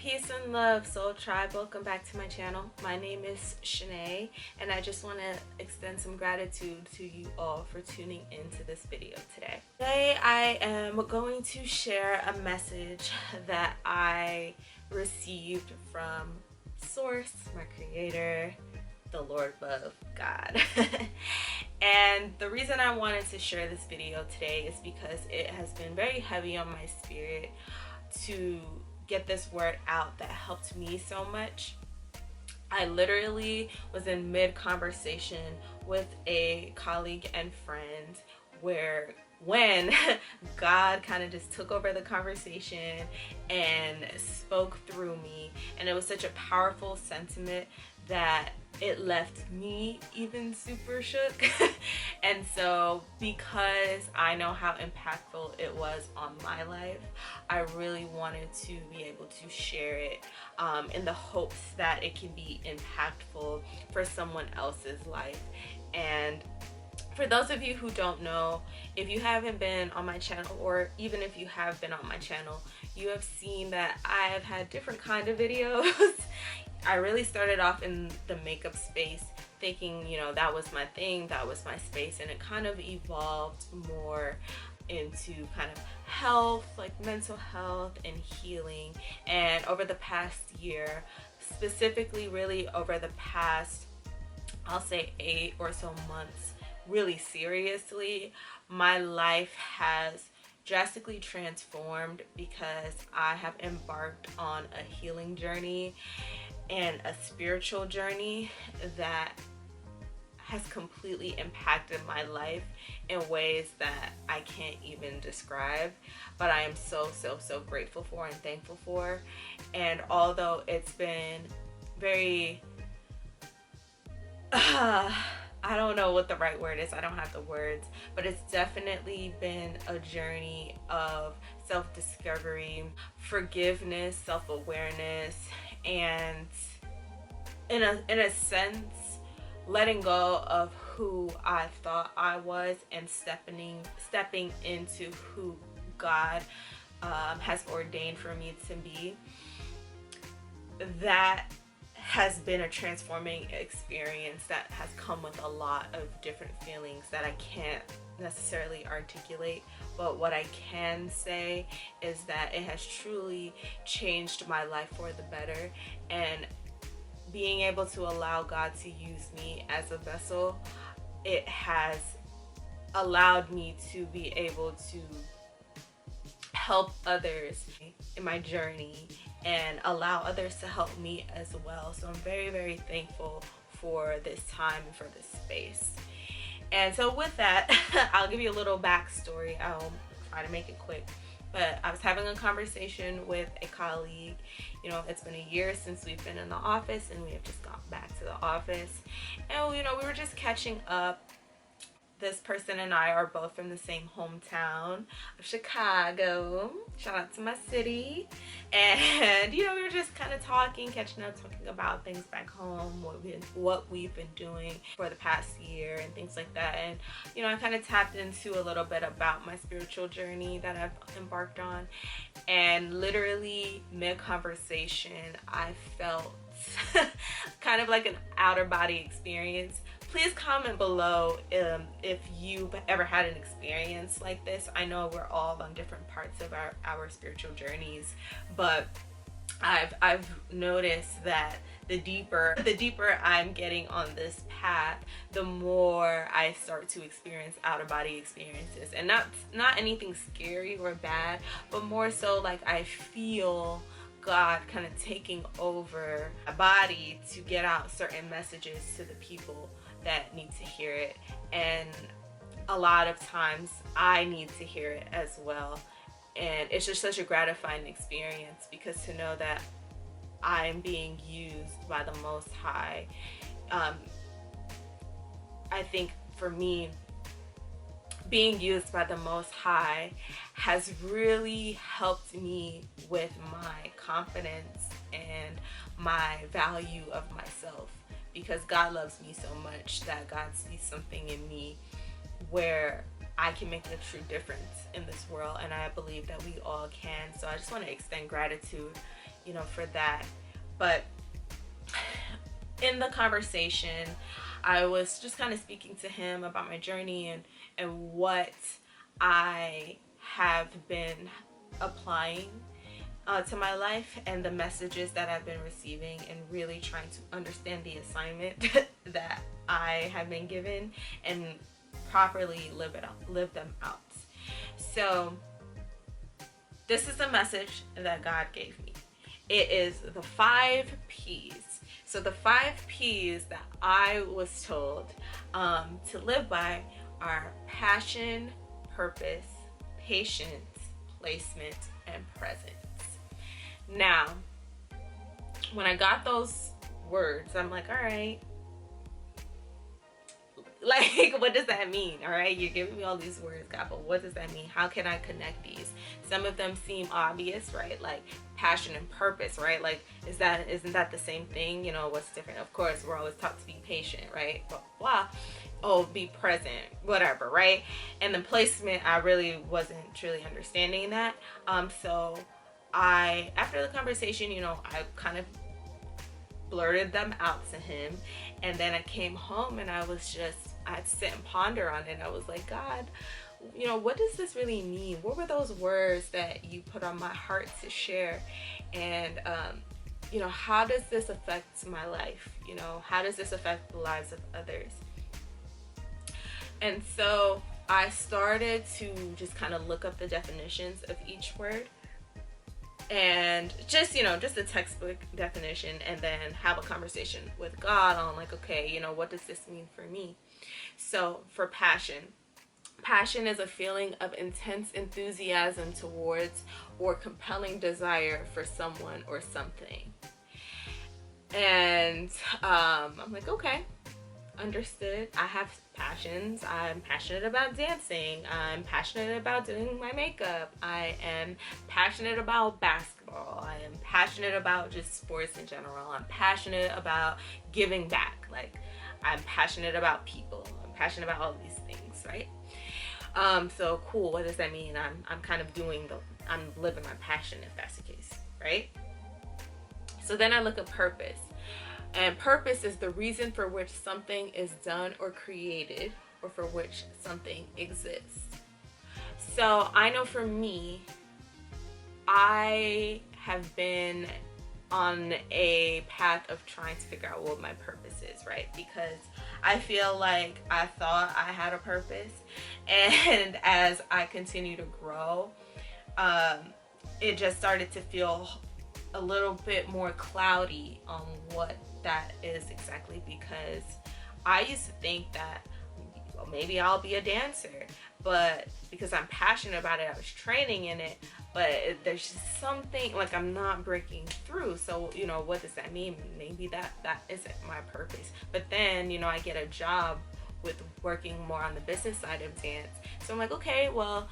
Peace and love, Soul Tribe. Welcome back to my channel. My name is Shanae, and I just want to extend some gratitude to you all for tuning into this video today. Today, I am going to share a message that I received from Source, my creator, the Lord above, God. And the reason I wanted to share this video today is because it has been very heavy on my spirit to get this word out that helped me so much. I literally was in mid conversation with a colleague and friend when God kind of just took over the conversation and spoke through me, and it was such a powerful sentiment that it left me even super shook. And so because I know how impactful it was on my life, I really wanted to be able to share it in the hopes that it can be impactful for someone else's life. And for those of you who don't know, if you haven't been on my channel, or even if you have been on my channel, you have seen that I have had different kind of videos. I really started off in the makeup space thinking, you know, that was my thing, that was my space, and it kind of evolved more into kind of health, like mental health and healing. And over the past year, specifically really over the past, I'll say 8 or so months, really seriously, my life has drastically transformed because I have embarked on a healing journey and a spiritual journey that has completely impacted my life in ways that I can't even describe, but I am so grateful for and thankful for. And although it's been very I don't know what the right word is, I don't have the words, but it's definitely been a journey of self-discovery, forgiveness, self-awareness, and in a sense, letting go of who I thought I was and stepping into who God has ordained for me to be. That has been a transforming experience that has come with a lot of different feelings that I can't necessarily articulate, but what I can say is that it has truly changed my life for the better. And being able to allow God to use me as a vessel, it has allowed me to be able to help others in my journey and allow others to help me as well. So I'm very thankful for this time and for this space. And so with that, I'll give you a little backstory. I'll try to make it quick. But I was having a conversation with a colleague. You know, it's been a year since we've been in the office, and we have just gone back to the office. And, you know, we were just catching up. This person and I are both from the same hometown of Chicago. Shout out to my city. And, you know, we were just kind of talking, catching up, talking about things back home, what we've been doing for the past year and things like that. And, you know, I kind of tapped into a little bit about my spiritual journey that I've embarked on. And literally mid-conversation, I felt kind of like an outer body experience. Please comment below if you've ever had an experience like this. I know we're all on different parts of our spiritual journeys, but I've noticed that the deeper I'm getting on this path, the more I start to experience out-of-body experiences. And not anything scary or bad, but more so like I feel God kind of taking over my body to get out certain messages to the people that need to hear it. And a lot of times I need to hear it as well. And it's just such a gratifying experience, because to know that I'm being used by the Most High, I think for me, being used by the Most High has really helped me with my confidence and my value of myself, because God loves me so much that God sees something in me where I can make a true difference in this world, and I believe that we all can. So I just want to extend gratitude, you know, for that. But in the conversation, I was just kind of speaking to him about my journey and what I have been applying to my life and the messages that I've been receiving, and really trying to understand the assignment that I have been given and properly live them out. So this is the message that God gave me. It is the 5 P's. So the 5 P's that I was told to live by are passion, purpose, patience, placement, and presence. Now, when I got those words, I'm like, all right, like, what does that mean? All right, you're giving me all these words, God, but what does that mean? How can I connect these? Some of them seem obvious, right? Like passion and purpose, right? Like, isn't that the same thing? You know, what's different? Of course, we're always taught to be patient, right? Blah, blah, blah. Oh, be present, whatever, right? And the placement, I really wasn't truly understanding that. So after the conversation, you know, I kind of blurted them out to him, and then I came home and I'd sit and ponder on it. I was like, God, you know, what does this really mean? What were those words that you put on my heart to share? And you know, how does this affect my life? You know, how does this affect the lives of others? And so I started to just kind of look up the definitions of each word, and just, you know, just a textbook definition, and then have a conversation with God on, like, okay, you know, what does this mean for me? So for passion is a feeling of intense enthusiasm towards or compelling desire for someone or something. And I'm like, okay, understood. I have passions. I'm passionate about dancing. I'm passionate about doing my makeup. I am passionate about basketball. I am passionate about just sports in general. I'm passionate about giving back. Like, I'm passionate about people. I'm passionate about all these things, right? So cool. What does that mean? I'm kind of I'm living my passion, if that's the case, right? So then I look at purpose. And purpose is the reason for which something is done or created, or for which something exists. So I know for me, I have been on a path of trying to figure out what my purpose is, right? Because I feel like I thought I had a purpose, and as I continue to grow, it just started to feel a little bit more cloudy on what that is exactly, because I used to think that, well, maybe I'll be a dancer, but because I'm passionate about it, I was training in it, but there's just something, like, I'm not breaking through. So, you know, what does that mean? Maybe that isn't my purpose. But then, you know, I get a job with working more on the business side of dance. So I'm like, okay, well,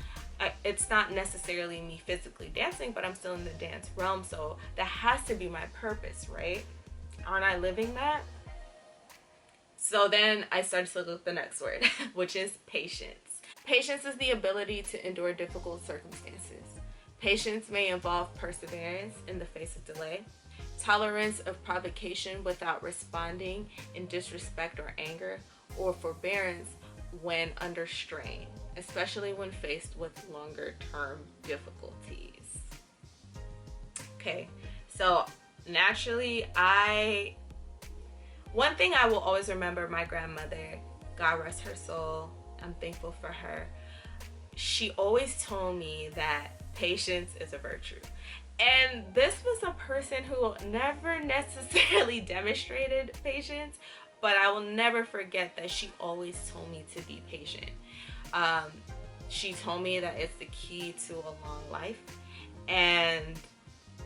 it's not necessarily me physically dancing, but I'm still in the dance realm, so that has to be my purpose, right? Aren't I living that? So then I started to look at the next word, which is patience. Patience is the ability to endure difficult circumstances. Patience may involve perseverance in the face of delay, tolerance of provocation without responding in disrespect or anger, or forbearance when under strain, especially when faced with longer term difficulties. Okay, so naturally, one thing I will always remember, my grandmother, God rest her soul, I'm thankful for her, she always told me that patience is a virtue. And this was a person who never necessarily demonstrated patience, but I will never forget that she always told me to be patient. She told me that it's the key to a long life, and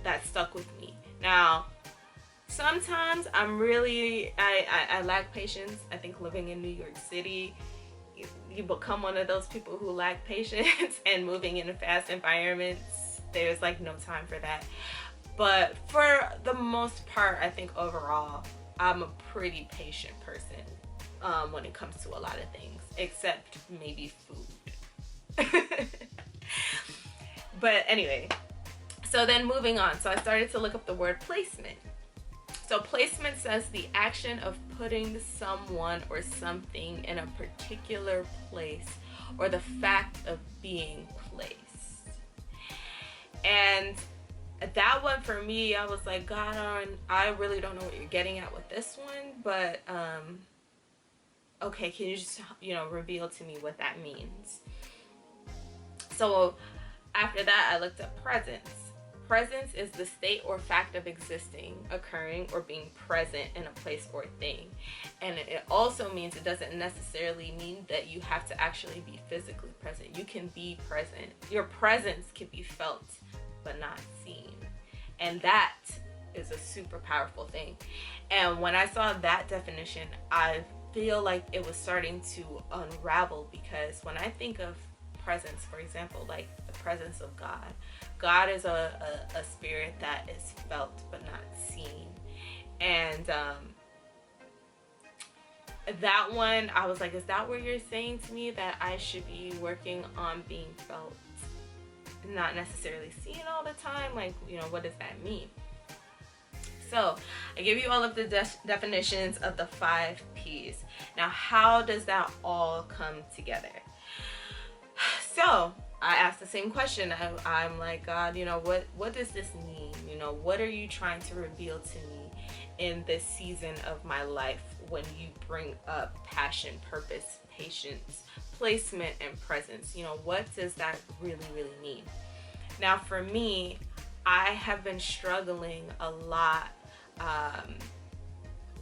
that stuck with me. Now, sometimes I lack patience. I think living in New York City, you become one of those people who lack patience, and moving in fast environments, there's like no time for that. But for the most part, I think overall, I'm a pretty patient person when it comes to a lot of things, except maybe food. But anyway, So then moving on, so I started to look up the word placement. So placement says the action of putting someone or something in a particular place, or the fact of being placed. And that one for me, I was like, God, I really don't know what you're getting at with this one, but okay, can you just, reveal to me what that means? So after that, I looked up presence. Presence is the state or fact of existing, occurring, or being present in a place or thing. And it also means, it doesn't necessarily mean that you have to actually be physically present. You can be present. Your presence can be felt but not seen. And that is a super powerful thing. And when I saw that definition, I feel like it was starting to unravel, because when I think of presence, for example, like the presence of God, God is a spirit that is felt but not seen. And that one, I was like, is that what you're saying to me, that I should be working on being felt, not necessarily seen all the time? Like, what does that mean? So I give you all of the definitions of the 5 P's. Now, how does that all come together? So I asked the same question. I'm like, God, what does this mean? What are you trying to reveal to me in this season of my life when you bring up passion, purpose, patience, placement, and presence? What does that really, really mean? Now, for me, I have been struggling a lot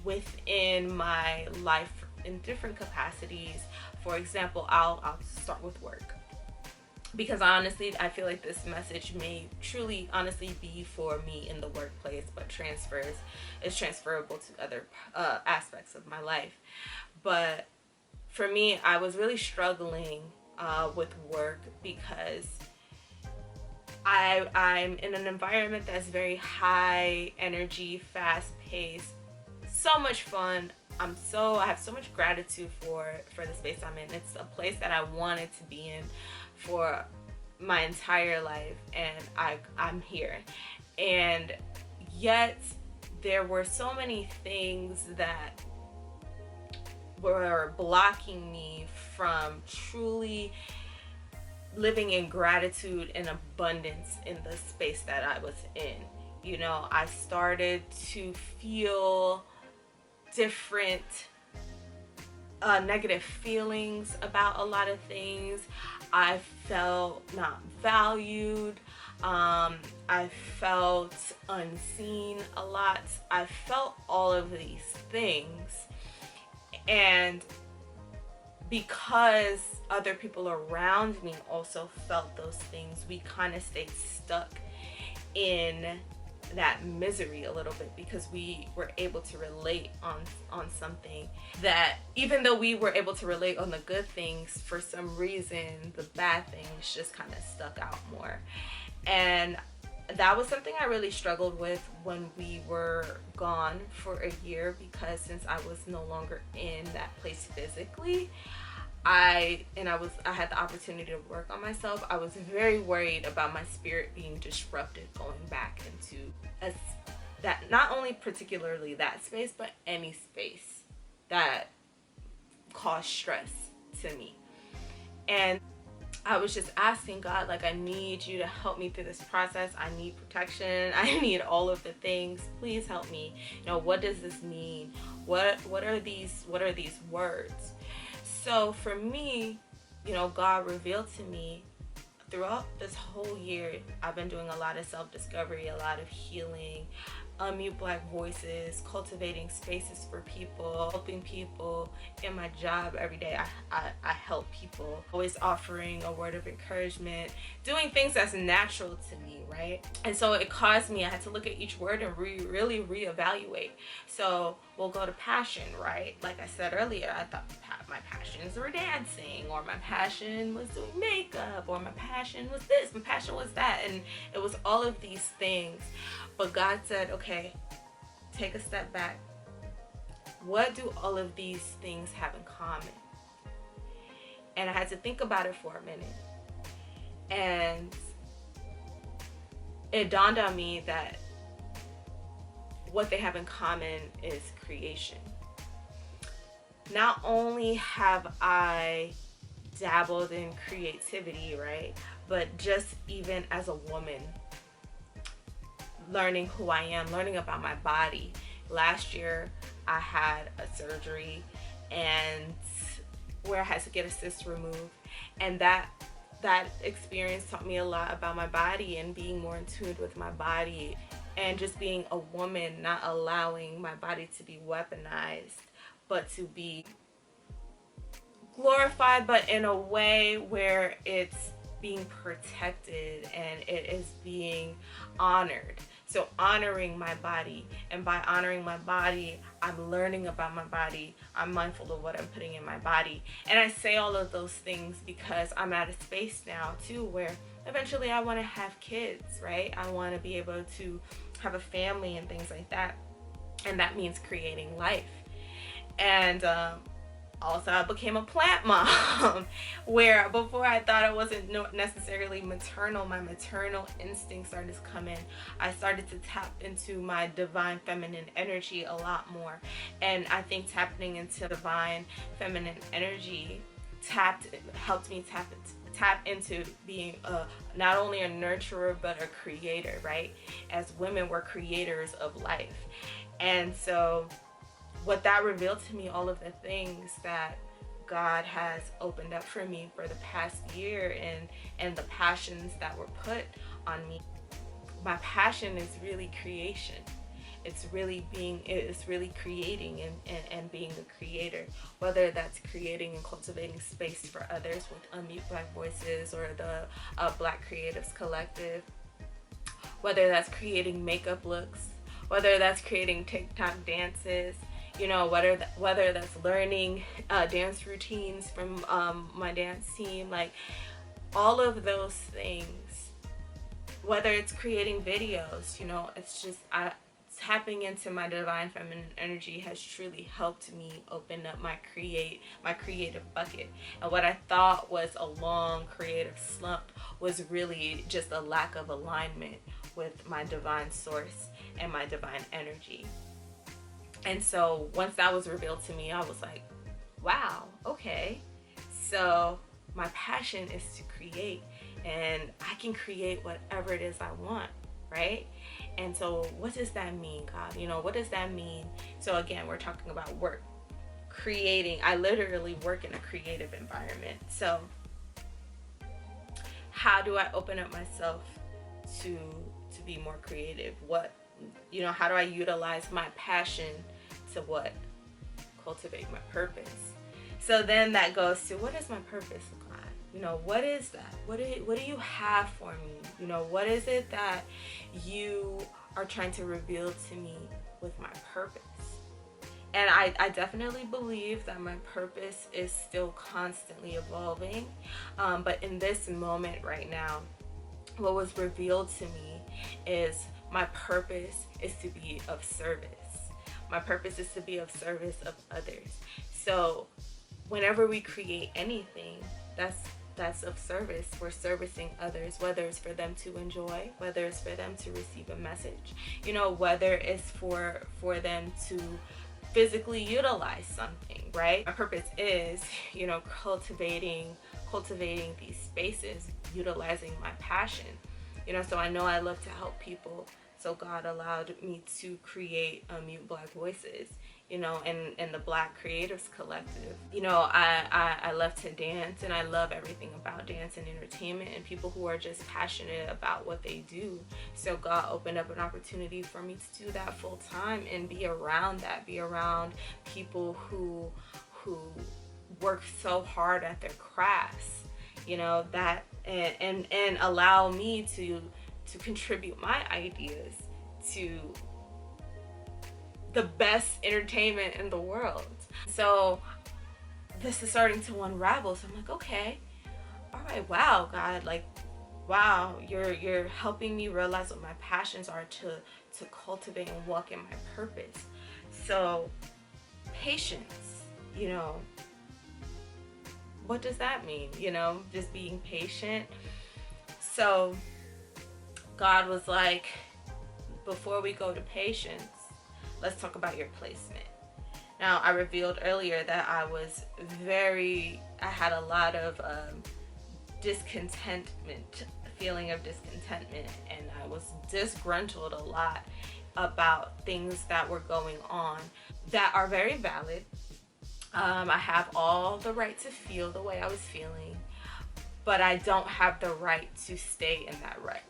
within my life in different capacities. For example, I'll start with work, because honestly, I feel like this message may truly, honestly, be for me in the workplace, but is transferable to other aspects of my life. But for me, I was really struggling with work, because I'm in an environment that's very high energy, fast paced, so much fun. I have so much gratitude for the space I'm in. It's a place that I wanted to be in for my entire life, and I'm here. And yet there were so many things that were blocking me from truly living in gratitude and abundance in the space that I was in. I started to feel different negative feelings about a lot of things. I felt not valued. I felt unseen a lot. I felt all of these things. And because other people around me also felt those things, we kind of stayed stuck in that misery a little bit, because we were able to relate on something that, even though we were able to relate on the good things, for some reason the bad things just kind of stuck out more. And that was something I really struggled with when we were gone for a year, because since I was no longer in that place physically, I had the opportunity to work on myself. I was very worried about my spirit being disrupted going back into that, not only particularly that space, but any space that caused stress to me. And I was just asking God, like, I need you to help me through this process. I need protection. I need all of the things. Please help me. What does this mean? What are these words? So for me, God revealed to me throughout this whole year. I've been doing a lot of self-discovery, a lot of healing, unmute Black voices, cultivating spaces for people, helping people in my job every day. I help people, always offering a word of encouragement, doing things that's natural to me, right? And so it caused me, I had to look at each word and really reevaluate. So we'll go to passion, right? Like I said earlier, I thought my passions were dancing, or my passion was doing makeup, or my passion was this, my passion was that, and it was all of these things. But God said, okay, take a step back. What do all of these things have in common? And I had to think about it for a minute. And it dawned on me that what they have in common is creation. Not only have I dabbled in creativity, right, but just even as a woman, learning who I am, learning about my body. Last year, I had a surgery and where I had to get a cyst removed, and that experience taught me a lot about my body and being more in tune with my body, and just being a woman, not allowing my body to be weaponized, but to be glorified, but in a way where it's being protected and it is being honored. So honoring my body, and by honoring my body, I'm learning about my body. I'm mindful of what I'm putting in my body. And I say all of those things because I'm at a space now too where eventually I want to have kids, right? I want to be able to have a family and things like that. And that means creating life. And also, I became a plant mom, where before I thought I wasn't necessarily maternal, my maternal instincts started to come in. I started to tap into my divine feminine energy a lot more. And I think tapping into divine feminine energy helped me tap into being not only a nurturer, but a creator, right? As women, we're creators of life. And so what that revealed to me, all of the things that God has opened up for me for the past year, and the passions that were put on me. My passion is really creation. It's really creating and being the creator, whether that's creating and cultivating space for others with Unmute Black Voices or the Black Creatives Collective, whether that's creating makeup looks, whether that's creating TikTok dances, you know, whether that's learning dance routines from my dance team, like all of those things, whether it's creating videos, you know, it's just tapping into my divine feminine energy has truly helped me open up my creative bucket. And what I thought was a long creative slump was really just a lack of alignment with my divine source and my divine energy. And so once that was revealed to me, I was like, wow, okay. So my passion is to create, and I can create whatever it is I want, right? And so what does that mean, God? You know, what does that mean? So again, we're talking about work, creating. I literally work in a creative environment. So how do I open up myself to be more creative? How do I utilize my passion to cultivate my purpose? So then that goes to, what is my purpose, God? You know, what is that? What do you have for me? You know, what is it that you are trying to reveal to me with my purpose? And I definitely believe that my purpose is still constantly evolving. But in this moment right now, what was revealed to me is my purpose is to be of service. My purpose is to be of service of others. So whenever we create anything that's of service, we're servicing others, whether it's for them to enjoy, whether it's for them to receive a message, you know, whether it's for them to physically utilize something, right? My purpose is, you know, cultivating these spaces, utilizing my passion. You know, so I know I love to help people. So God allowed me to create Unmute Black Voices, you know, and the Black Creatives Collective. You know, I love to dance, and I love everything about dance and entertainment and people who are just passionate about what they do. So God opened up an opportunity for me to do that full time and be around people who work so hard at their crafts, you know, that and allow me to contribute my ideas to the best entertainment in the world. So this is starting to unravel. So I'm like, okay, all right, wow, God, like, wow, you're helping me realize what my passions are to cultivate and walk in my purpose. So patience, you know, what does that mean? You know, just being patient. So God was like, before we go to patience, let's talk about your placement. Now, I revealed earlier that I had a lot of discontentment, feeling of discontentment, and I was disgruntled a lot about things that were going on that are very valid. I have all the right to feel the way I was feeling, but I don't have the right to stay in that rut.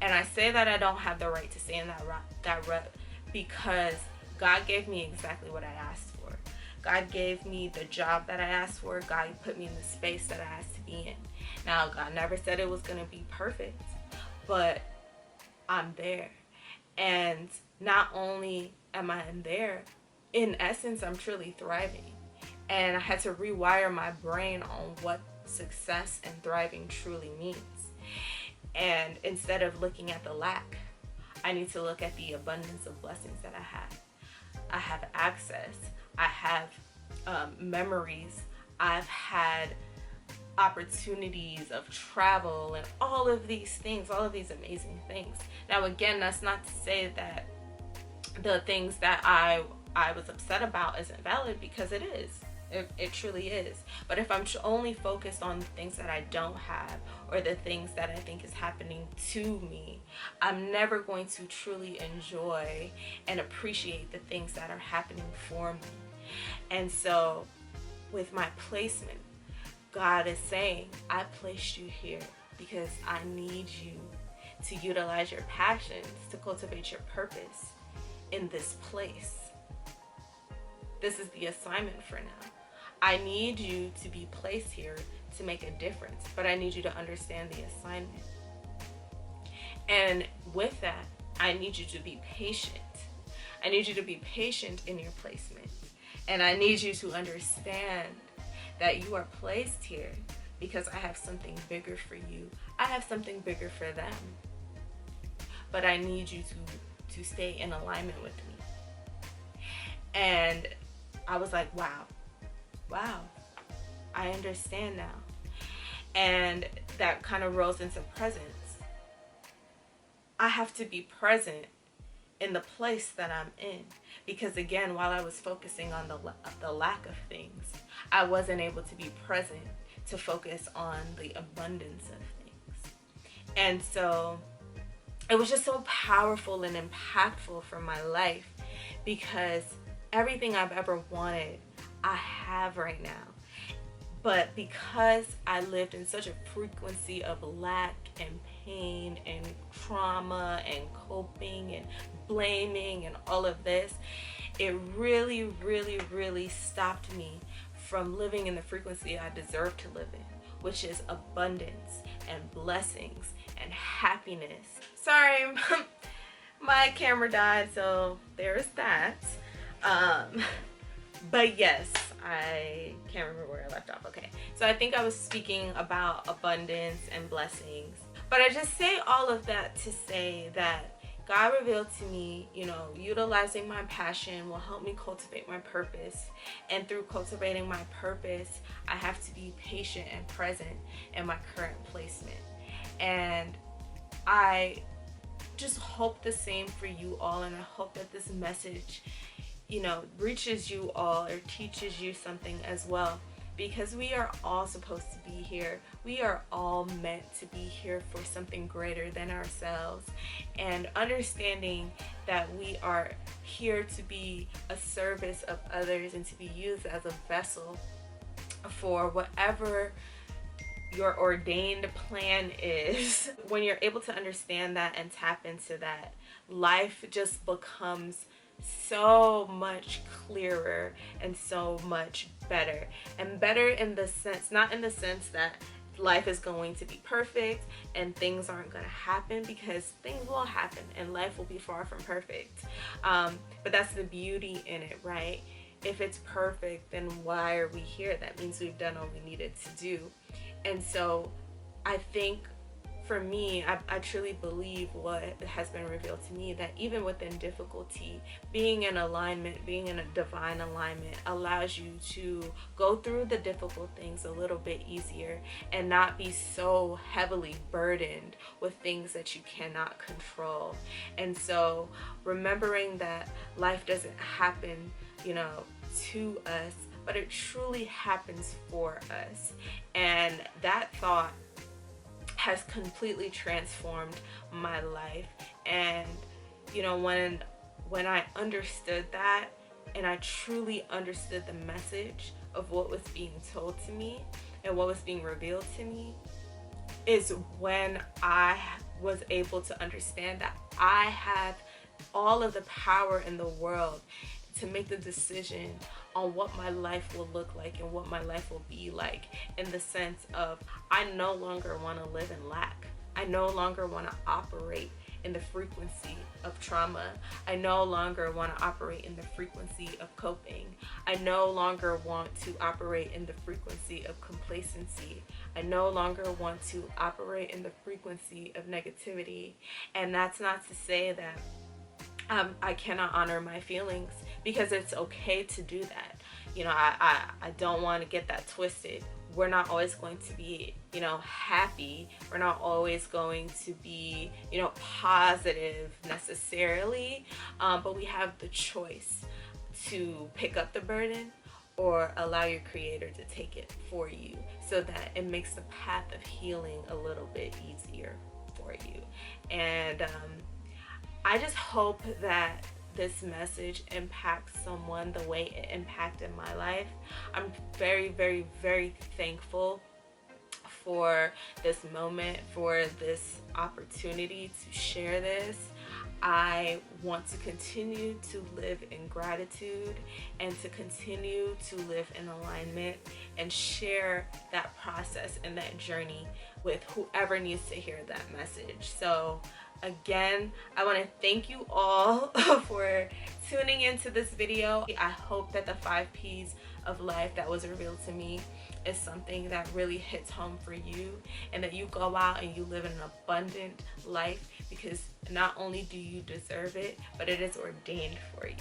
And I say that I don't have the right to stay in that rut because God gave me exactly what I asked for. God gave me the job that I asked for. God put me in the space that I asked to be in. Now, God never said it was going to be perfect, but I'm there. And not only am I in there, in essence, I'm truly thriving. And I had to rewire my brain on what success and thriving truly means. And instead of looking at the lack, I need to look at the abundance of blessings that I have. I have access. I have memories. I've had opportunities of travel and all of these things, all of these amazing things. Now, again, that's not to say that the things that I was upset about isn't valid, because it is. It truly is. But if I'm only focused on the things that I don't have, or the things that I think is happening to me, I'm never going to truly enjoy and appreciate the things that are happening for me. And so with my placement, God is saying, I placed you here because I need you to utilize your passions to cultivate your purpose in this place. This is the assignment for now. I need you to be placed here to make a difference, but I need you to understand the assignment. And with that, I need you to be patient. I need you to be patient in your placement. And I need you to understand that you are placed here because I have something bigger for you. I have something bigger for them. But I need you to stay in alignment with me. And I was like, wow, I understand now. And that kind of rose into presence. I have to be present in the place that I'm in, because again, while I was focusing on the lack of things, I wasn't able to be present to focus on the abundance of things. And so it was just so powerful and impactful for my life, because everything I've ever wanted, I have right now. But because I lived in such a frequency of lack and pain and trauma and coping and blaming and all of this, it really, really, really stopped me from living in the frequency I deserve to live in, which is abundance and blessings and happiness. Sorry, my camera died, so there's that. But yes, I can't remember where I left off. Okay, so I think I was speaking about abundance and blessings. But I just say all of that to say that God revealed to me, utilizing my passion will help me cultivate my purpose. And through cultivating my purpose, I have to be patient and present in my current placement. And I just hope the same for you all. And I hope that this message reaches you all or teaches you something as well, because we are all supposed to be here. We are all meant to be here for something greater than ourselves, and understanding that we are here to be a service of others and to be used as a vessel for whatever your ordained plan is. When you're able to understand that and tap into that, life just becomes so much clearer and so much better. And better in the sense, not in the sense that life is going to be perfect and things aren't going to happen, because things will happen and life will be far from perfect. But that's the beauty in it, right? If it's perfect, then why are we here? That means we've done all we needed to do. And so I think for me, I truly believe what has been revealed to me, that even within difficulty, being in alignment, being in a divine alignment allows you to go through the difficult things a little bit easier and not be so heavily burdened with things that you cannot control. And so remembering that life doesn't happen, to us, but it truly happens for us. And that thought has completely transformed my life. And when I understood that, and I truly understood the message of what was being told to me and what was being revealed to me, is when I was able to understand that I have all of the power in the world to make the decision on what my life will look like and what my life will be like, in the sense of, I no longer want to live in lack. I no longer want to operate in the frequency of trauma. I no longer want to operate in the frequency of coping. I no longer want to operate in the frequency of complacency. I no longer want to operate in the frequency of negativity. And that's not to say that I cannot honor my feelings, because it's okay to do that. I don't want to get that twisted. We're not always going to be, happy. We're not always going to be, positive necessarily. But we have the choice to pick up the burden or allow your creator to take it for you, so that it makes the path of healing a little bit easier for you. And I just hope that this message impacts someone the way it impacted my life. I'm very, very, very thankful for this moment, for this opportunity to share this. I want to continue to live in gratitude and to continue to live in alignment and share that process and that journey with whoever needs to hear that message. So again, I want to thank you all for tuning into this video. I hope that the 5 P's of life that was revealed to me is something that really hits home for you, and that you go out and you live an abundant life, because not only do you deserve it, but it is ordained for you.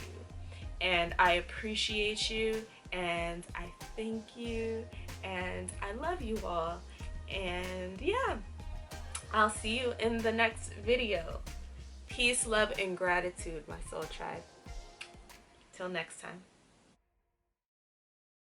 And I appreciate you, and I thank you, and I love you all. And yeah, I'll see you in the next video. Peace, love, and gratitude, my soul tribe. Till next time.